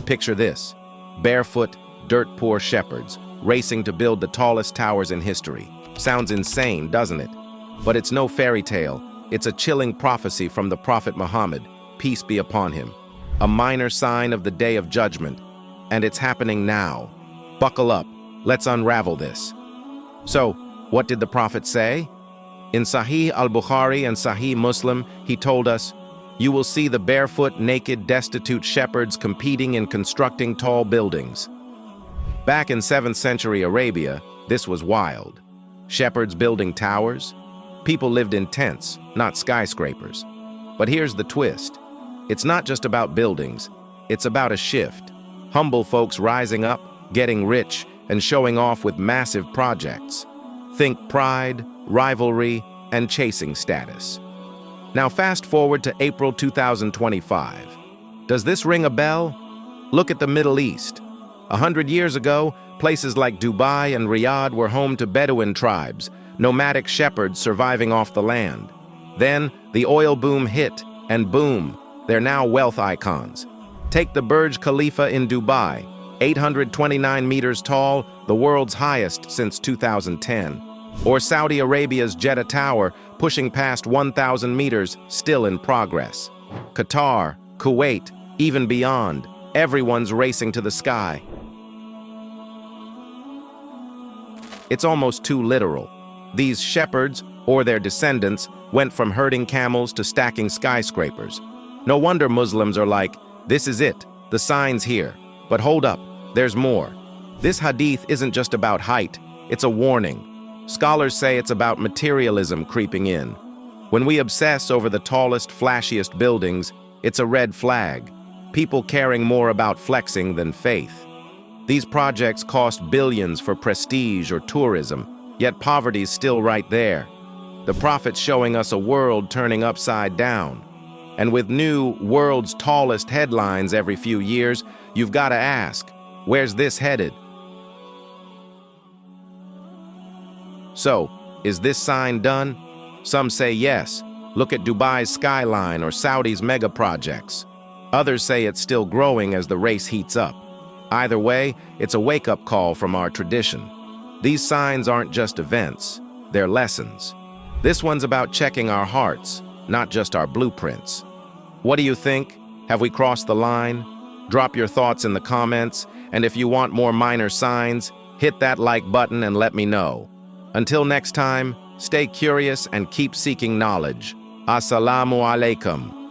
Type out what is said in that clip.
Picture this: barefoot, dirt-poor shepherds racing to build the tallest towers in history. Sounds insane, doesn't it? But it's no fairy tale. It's a chilling prophecy from the Prophet Muhammad, peace be upon him. A minor sign of the Day of Judgment, and it's happening now. Buckle up, let's unravel this. So, what did the Prophet say? In Sahih Bukhari and Sahih Muslim, he told us, "You will see the barefoot, naked, destitute shepherds competing in constructing tall buildings." Back in 7th century Arabia, this was wild. Shepherds building towers? People lived in tents, not skyscrapers. But here's the twist. It's not just about buildings, it's about a shift. Humble folks rising up, getting rich, and showing off with massive projects. Think pride, rivalry, and chasing status. Now fast forward to April 2025. Does this ring a bell? Look at the Middle East. 100 years ago, places like Dubai and Riyadh were home to Bedouin tribes, nomadic shepherds surviving off the land. Then, the oil boom hit, and boom, they're now wealth icons. Take the Burj Khalifa in Dubai, 829 meters tall, the world's highest since 2010. Or Saudi Arabia's Jeddah Tower, pushing past 1,000 meters, still in progress. Qatar, Kuwait, even beyond, everyone's racing to the sky. It's almost too literal. These shepherds, or their descendants, went from herding camels to stacking skyscrapers. No wonder Muslims are like, this is it, the sign's here. But hold up, there's more. This hadith isn't just about height, it's a warning. Scholars say it's about materialism creeping in. When we obsess over the tallest, flashiest buildings, it's a red flag. People caring more about flexing than faith. These projects cost billions for prestige or tourism, yet poverty's still right there. The Prophet's showing us a world turning upside down. And with new world's tallest headlines every few years, you've got to ask, where's this headed? So, is this sign done? Some say yes. Look at Dubai's skyline or Saudi's mega projects. Others say it's still growing as the race heats up. Either way, it's a wake-up call from our tradition. These signs aren't just events, they're lessons. This one's about checking our hearts, not just our blueprints. What do you think? Have we crossed the line? Drop your thoughts in the comments, and if you want more minor signs, hit that like button and let me know. Until next time, stay curious and keep seeking knowledge. Assalamu alaikum.